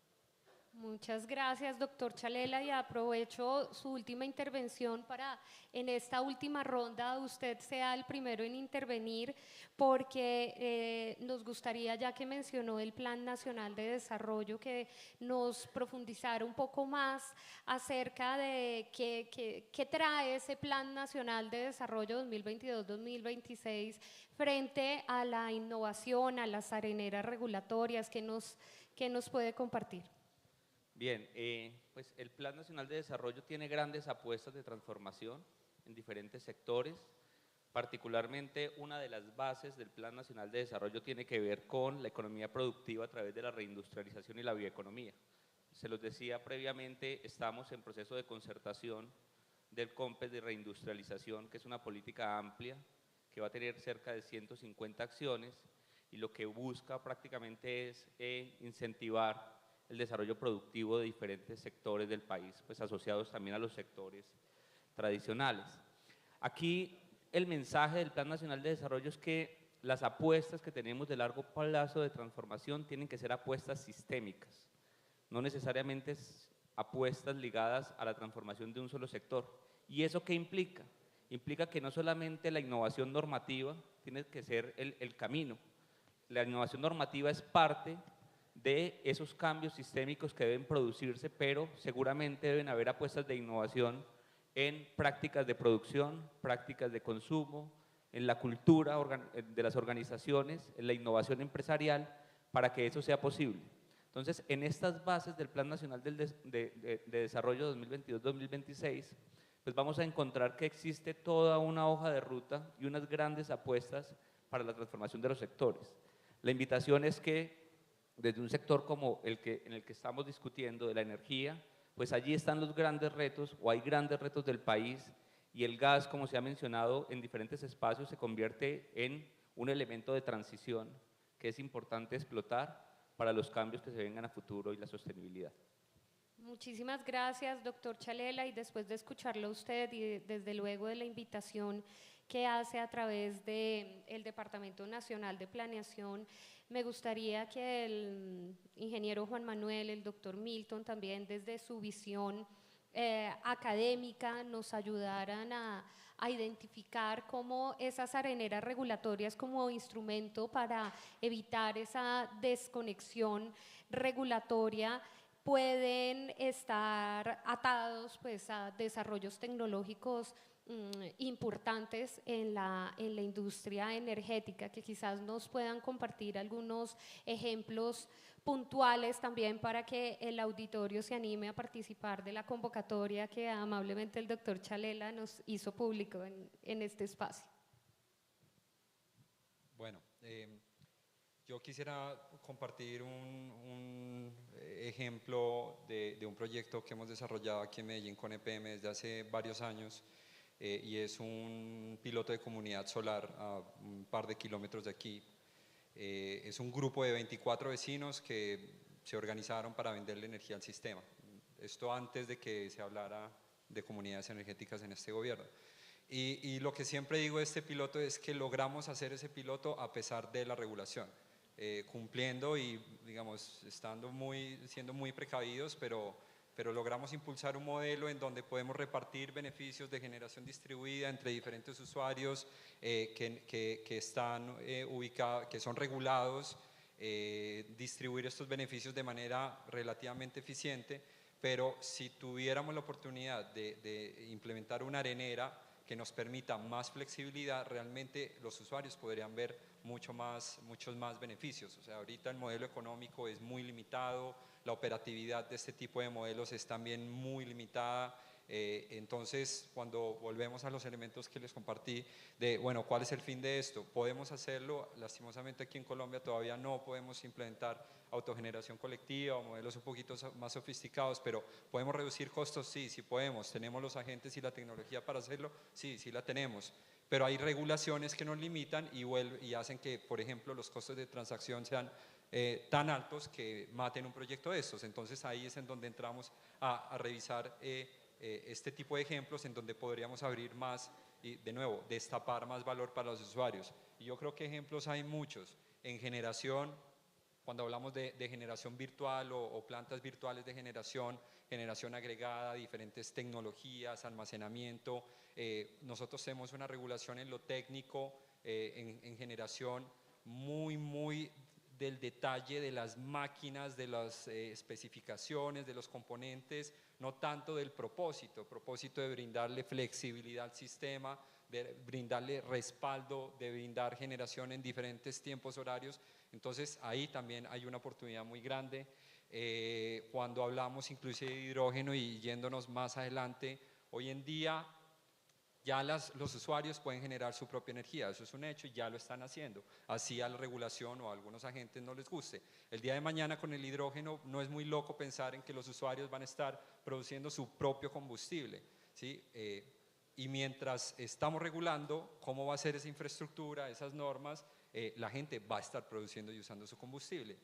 Muchas gracias, doctor Chalela, y aprovecho su última intervención para, en esta última ronda, usted sea el primero en intervenir, porque nos gustaría, ya que mencionó el Plan Nacional de Desarrollo, que nos profundizara un poco más acerca de qué trae ese Plan Nacional de Desarrollo 2022-2026 frente a la innovación, a las areneras regulatorias, que nos puede compartir. Bien, pues el Plan Nacional de Desarrollo tiene grandes apuestas de transformación en diferentes sectores. Particularmente, una de las bases del Plan Nacional de Desarrollo tiene que ver con la economía productiva a través de la reindustrialización y la bioeconomía. Se los decía previamente, estamos en proceso de concertación del COMPES de reindustrialización, que es una política amplia que va a tener cerca de 150 acciones y lo que busca prácticamente es incentivar el desarrollo productivo de diferentes sectores del país, pues asociados también a los sectores tradicionales. Aquí el mensaje del Plan Nacional de Desarrollo es que las apuestas que tenemos de largo plazo de transformación tienen que ser apuestas sistémicas, no necesariamente apuestas ligadas a la transformación de un solo sector. ¿Y eso qué implica? Implica que no solamente la innovación normativa tiene que ser el camino, la innovación normativa es parte de esos cambios sistémicos que deben producirse, pero seguramente deben haber apuestas de innovación en prácticas de producción, prácticas de consumo, en la cultura de las organizaciones, en la innovación empresarial, para que eso sea posible. Entonces, en estas bases del Plan Nacional de Desarrollo 2022-2026, pues vamos a encontrar que existe toda una hoja de ruta y unas grandes apuestas para la transformación de los sectores. La invitación es que desde un sector como en el que estamos discutiendo, de la energía, pues allí están los grandes retos, o hay grandes retos del país, y el gas, como se ha mencionado en diferentes espacios, se convierte en un elemento de transición que es importante explotar para los cambios que se vengan a futuro y la sostenibilidad. Muchísimas gracias, doctor Chalela, y después de escucharlo a usted y desde luego de la invitación que hace a través del Departamento Nacional de Planeación, me gustaría que el ingeniero Juan Manuel, el doctor Milton, también desde su visión académica nos ayudaran a identificar cómo esas areneras regulatorias como instrumento para evitar esa desconexión regulatoria pueden estar atados pues, a desarrollos tecnológicos importantes en la industria energética, que quizás nos puedan compartir algunos ejemplos puntuales también para que el auditorio se anime a participar de la convocatoria que amablemente el doctor Chalela nos hizo público en este espacio. Bueno, yo quisiera compartir un ejemplo de un proyecto que hemos desarrollado aquí en Medellín con EPM desde hace varios años, y es un piloto de comunidad solar a un par de kilómetros de aquí. Es un grupo de 24 vecinos que se organizaron para venderle energía al sistema. Esto antes de que se hablara de comunidades energéticas en este gobierno. Y lo que siempre digo de este piloto es que logramos hacer ese piloto a pesar de la regulación, cumpliendo y, digamos, siendo muy precavidos, pero logramos impulsar un modelo en donde podemos repartir beneficios de generación distribuida entre diferentes usuarios que están ubicados, que son regulados, distribuir estos beneficios de manera relativamente eficiente. Pero si tuviéramos la oportunidad de implementar una arenera que nos permita más flexibilidad, realmente los usuarios podrían ver muchos más beneficios. O sea, ahorita el modelo económico es muy limitado, la operatividad de este tipo de modelos es también muy limitada. Entonces, cuando volvemos a los elementos que les compartí de, bueno, ¿cuál es el fin de esto? Podemos hacerlo, lastimosamente aquí en Colombia todavía no podemos implementar autogeneración colectiva o modelos un poquito más sofisticados, pero ¿podemos reducir costos? Sí, sí podemos. ¿Tenemos los agentes y la tecnología para hacerlo? Sí, sí la tenemos. Pero hay regulaciones que nos limitan y hacen que, por ejemplo, los costos de transacción sean tan altos que maten un proyecto de estos. Entonces ahí es en donde entramos a revisar este tipo de ejemplos en donde podríamos abrir más y, de nuevo, destapar más valor para los usuarios. Y yo creo que ejemplos hay muchos. En generación, cuando hablamos de generación virtual o plantas virtuales de generación agregada, diferentes tecnologías, almacenamiento, nosotros tenemos una regulación en lo técnico, en generación muy del detalle de las máquinas, de las especificaciones, de los componentes, no tanto del propósito de brindarle flexibilidad al sistema, de brindarle respaldo, de brindar generación en diferentes tiempos horarios. Entonces ahí también hay una oportunidad muy grande. Cuando hablamos inclusive de hidrógeno y yéndonos más adelante, hoy en día ya los usuarios pueden generar su propia energía, eso es un hecho y ya lo están haciendo, así a la regulación o a algunos agentes no les guste. El día de mañana con el hidrógeno no es muy loco pensar en que los usuarios van a estar produciendo su propio combustible, ¿sí? Y mientras estamos regulando cómo va a ser esa infraestructura, esas normas, la gente va a estar produciendo y usando su combustible.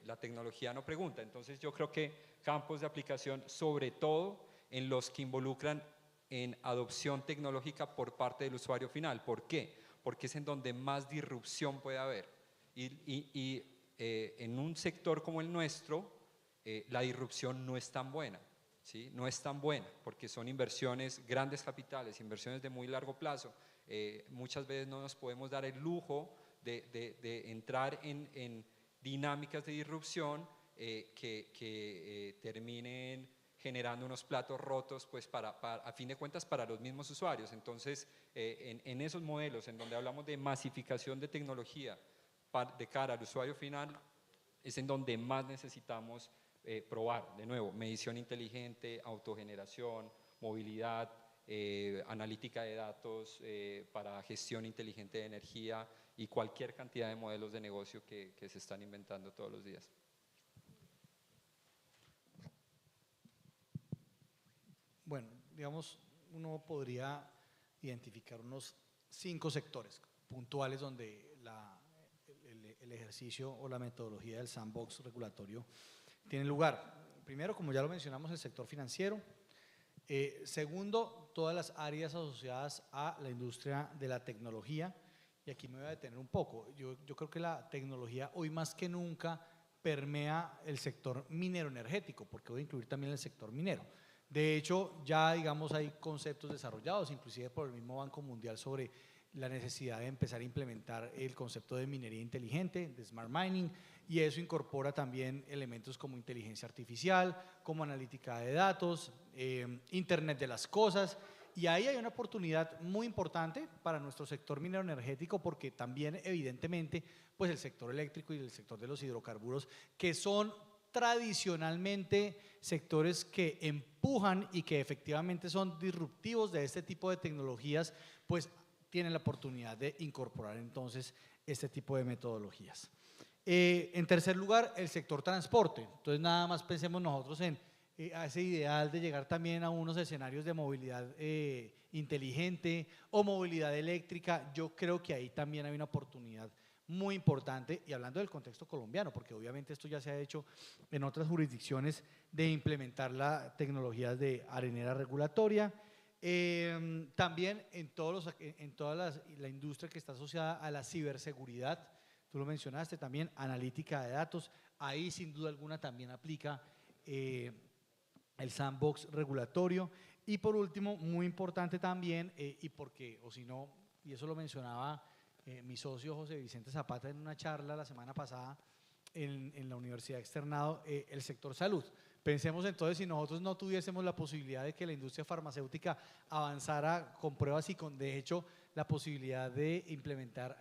La tecnología no pregunta, entonces yo creo que campos de aplicación, sobre todo en los que involucran en adopción tecnológica por parte del usuario final. ¿Por qué? Porque es en donde más disrupción puede haber. Y en un sector como el nuestro, la disrupción no es tan buena, ¿sí? No es tan buena, porque son inversiones, grandes capitales, inversiones de muy largo plazo. Muchas veces no nos podemos dar el lujo de entrar en dinámicas de disrupción que terminen generando unos platos rotos, pues a fin de cuentas para los mismos usuarios. Entonces, en esos modelos en donde hablamos de masificación de tecnología de cara al usuario final, es en donde más necesitamos probar, de nuevo, medición inteligente, autogeneración, movilidad, analítica de datos para gestión inteligente de energía y cualquier cantidad de modelos de negocio que se están inventando todos los días. Bueno, digamos, uno podría identificar unos 5 sectores puntuales donde el ejercicio o la metodología del sandbox regulatorio tiene lugar. Primero, como ya lo mencionamos, el sector financiero. Segundo, todas las áreas asociadas a la industria de la tecnología. Y aquí me voy a detener un poco. Yo creo que la tecnología hoy más que nunca permea el sector minero energético, porque voy a incluir también el sector minero. De hecho, ya digamos hay conceptos desarrollados, inclusive por el mismo Banco Mundial, sobre la necesidad de empezar a implementar el concepto de minería inteligente, de smart mining, y eso incorpora también elementos como inteligencia artificial, como analítica de datos, Internet de las cosas, Y ahí hay una oportunidad muy importante para nuestro sector minero energético, porque también evidentemente pues el sector eléctrico y el sector de los hidrocarburos, que son tradicionalmente sectores que empujan y que efectivamente son disruptivos de este tipo de tecnologías, pues tienen la oportunidad de incorporar entonces este tipo de metodologías. En tercer lugar, el sector transporte. Entonces nada más pensemos nosotros en a ese ideal de llegar también a unos escenarios de movilidad inteligente o movilidad eléctrica. Yo creo que ahí también hay una oportunidad muy importante, y hablando del contexto colombiano, porque obviamente esto ya se ha hecho en otras jurisdicciones, de implementar la tecnología de arenera regulatoria. También en toda la industria que está asociada a la ciberseguridad, tú lo mencionaste también, analítica de datos, ahí sin duda alguna también aplica el sandbox regulatorio. Y por último, muy importante también, y porque, o si no, y eso lo mencionaba mi socio José Vicente Zapata en una charla la semana pasada en la Universidad Externado, el sector salud. Pensemos entonces, si nosotros no tuviésemos la posibilidad de que la industria farmacéutica avanzara con pruebas y con, de hecho, la posibilidad de implementar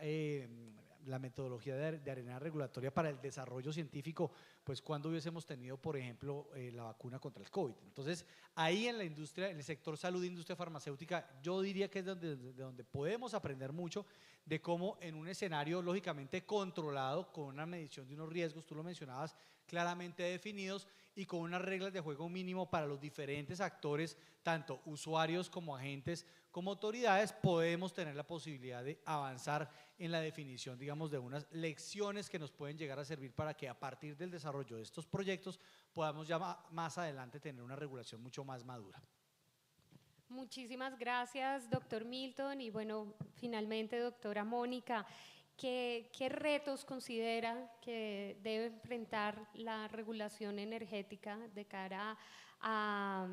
la metodología de arenera regulatoria para el desarrollo científico, pues cuando hubiésemos tenido, por ejemplo, la vacuna contra el COVID. Entonces, ahí en la industria, en el sector salud e industria farmacéutica, yo diría que es de donde podemos aprender mucho de cómo en un escenario lógicamente controlado, con una medición de unos riesgos, tú lo mencionabas, claramente definidos y con unas reglas de juego mínimo para los diferentes actores, tanto usuarios como agentes, como autoridades, podemos tener la posibilidad de avanzar en la definición, digamos, de unas lecciones que nos pueden llegar a servir para que a partir del desarrollo de estos proyectos podamos ya más adelante tener una regulación mucho más madura. Muchísimas gracias, doctor Milton. Y bueno, finalmente, doctora Mónica, ¿qué retos considera que debe enfrentar la regulación energética de cara a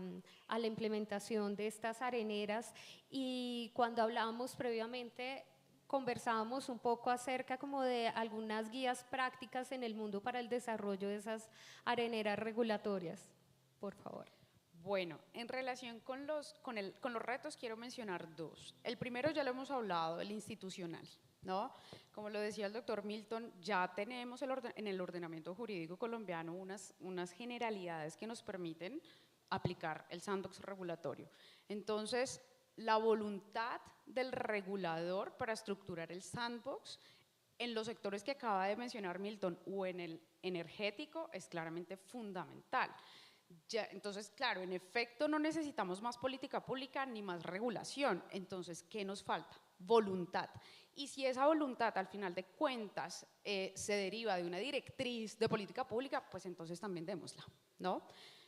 la implementación de estas areneras? Y cuando hablábamos previamente, conversábamos un poco acerca como de algunas guías prácticas en el mundo para el desarrollo de esas areneras regulatorias, por favor. Bueno, en relación con los retos quiero mencionar dos. El primero ya lo hemos hablado, el institucional, ¿no? Como lo decía el doctor Milton, ya tenemos en el ordenamiento jurídico colombiano unas generalidades que nos permiten aplicar el sandbox regulatorio. Entonces, la voluntad del regulador para estructurar el sandbox en los sectores que acaba de mencionar Milton o en el energético es claramente fundamental. Ya, entonces, claro, en efecto no necesitamos más política pública ni más regulación. Entonces, ¿qué nos falta? Voluntad. Y si esa voluntad, al final de cuentas, se deriva de una directriz de política pública, pues entonces también démosla, ¿no?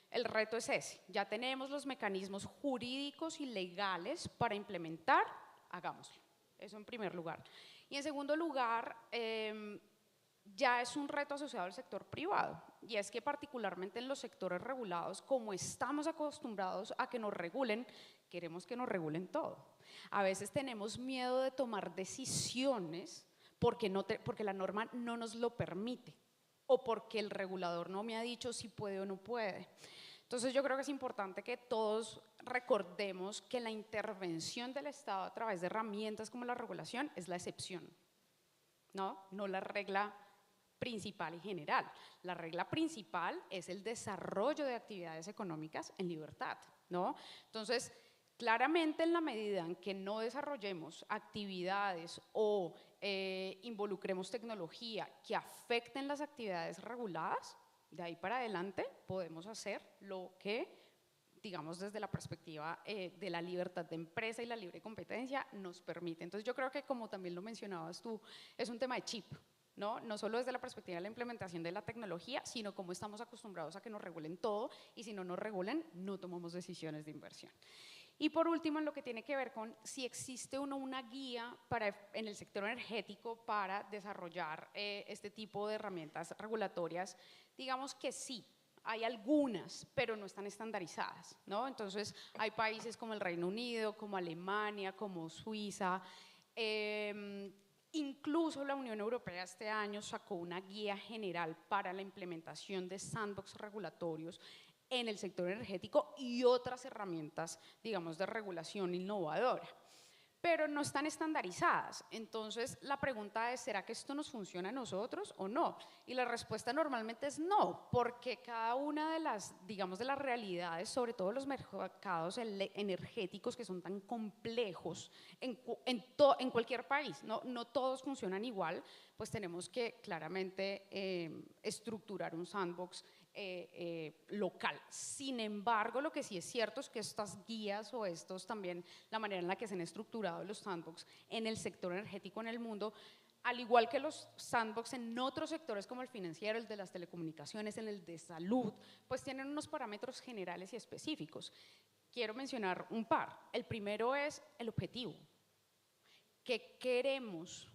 El reto es ese. Ya tenemos los mecanismos jurídicos y legales para implementar, hagámoslo. Eso en primer lugar. Y en segundo lugar, ya es un reto asociado al sector privado, y es que particularmente en los sectores regulados, como estamos acostumbrados a que nos regulen, queremos que nos regulen todo. A veces tenemos miedo de tomar decisiones porque la norma no nos lo permite o porque el regulador no me ha dicho si puede o no puede. Entonces yo creo que es importante que todos recordemos que la intervención del Estado a través de herramientas como la regulación es la excepción, no la regla principal y general. La regla principal es el desarrollo de actividades económicas en libertad, ¿no? Entonces, claramente en la medida en que no desarrollemos actividades o involucremos tecnología que afecten las actividades reguladas, de ahí para adelante podemos hacer lo que, digamos, desde la perspectiva de la libertad de empresa y la libre competencia nos permite. Entonces yo creo que, como también lo mencionabas tú, es un tema de chip, no solo desde la perspectiva de la implementación de la tecnología, sino como estamos acostumbrados a que nos regulen todo, y si no nos regulan, no tomamos decisiones de inversión. Y por último, en lo que tiene que ver con si existe una guía en el sector energético para desarrollar este tipo de herramientas regulatorias, digamos que sí. Hay algunas, pero no están estandarizadas, ¿no? Entonces, hay países como el Reino Unido, como Alemania, como Suiza. Incluso la Unión Europea este año sacó una guía general para la implementación de sandbox regulatorios en el sector energético y otras herramientas, digamos, de regulación innovadora, pero no están estandarizadas. Entonces, la pregunta es, ¿será que esto nos funciona a nosotros o no? Y la respuesta normalmente es no, porque cada una de las, digamos, de las realidades, sobre todo los mercados energéticos que son tan complejos en cualquier país, no todos funcionan igual, pues tenemos que claramente estructurar un sandbox local. Sin embargo, lo que sí es cierto es que estas guías o estos también, la manera en la que se han estructurado los sandbox en el sector energético en el mundo, al igual que los sandbox en otros sectores como el financiero, el de las telecomunicaciones, en el de salud, pues tienen unos parámetros generales y específicos. Quiero mencionar un par. El primero es el objetivo. ¿Qué queremos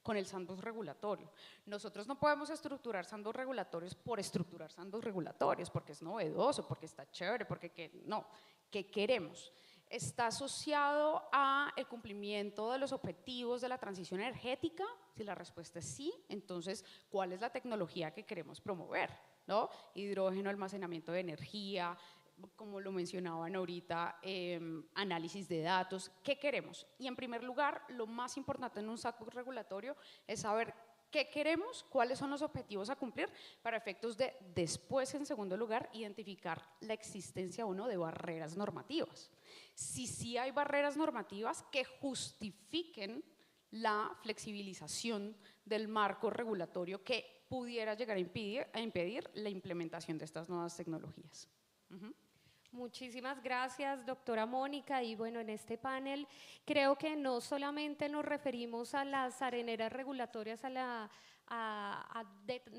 con el sandbox regulatorio? Nosotros no podemos estructurar sandbox regulatorios por estructurar sandbox regulatorios, porque es novedoso, porque está chévere, no. ¿Qué queremos? ¿Está asociado al cumplimiento de los objetivos de la transición energética? Si la respuesta es sí, entonces, ¿cuál es la tecnología que queremos promover? ¿No? Hidrógeno, almacenamiento de energía, como lo mencionaban ahorita, análisis de datos. ¿Qué queremos? Y en primer lugar, lo más importante en un sandbox regulatorio es saber qué queremos, cuáles son los objetivos a cumplir, para efectos de después, en segundo lugar, identificar la existencia o no de barreras normativas. Si sí hay barreras normativas que justifiquen la flexibilización del marco regulatorio que pudiera llegar a impedir la implementación de estas nuevas tecnologías. Muchísimas gracias, doctora Mónica. Y bueno, en este panel creo que no solamente nos referimos a las areneras regulatorias,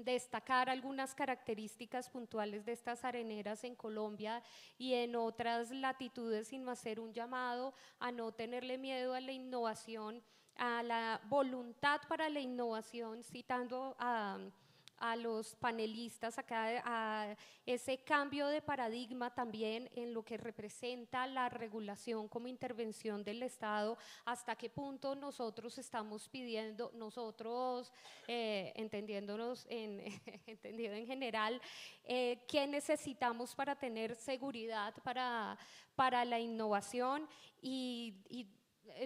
destacar algunas características puntuales de estas areneras en Colombia y en otras latitudes, sino hacer un llamado a no tenerle miedo a la innovación, a la voluntad para la innovación, citando a los panelistas acá, a ese cambio de paradigma también en lo que representa la regulación como intervención del Estado, hasta qué punto nosotros estamos pidiendo, nosotros entendiéndonos entendido en general, qué necesitamos para tener seguridad para la innovación y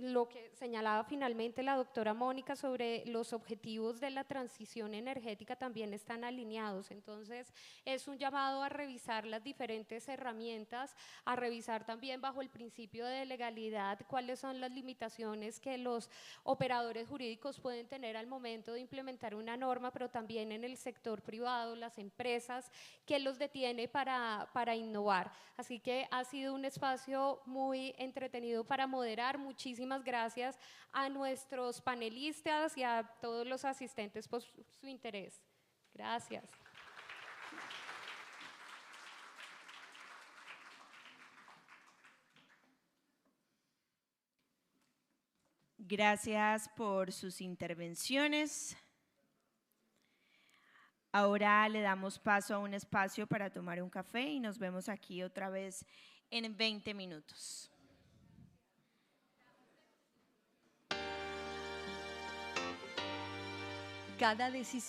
lo que señalaba finalmente la doctora Mónica sobre los objetivos de la transición energética también están alineados. Entonces es un llamado a revisar las diferentes herramientas, a revisar también bajo el principio de legalidad cuáles son las limitaciones que los operadores jurídicos pueden tener al momento de implementar una norma, pero también en el sector privado, las empresas, que los detiene para innovar. Así que ha sido un espacio muy entretenido para moderar. Muchísimas gracias a nuestros panelistas y a todos los asistentes por su interés. Gracias. Gracias por sus intervenciones. Ahora le damos paso a un espacio para tomar un café y nos vemos aquí otra vez en 20 minutos. Cada decisión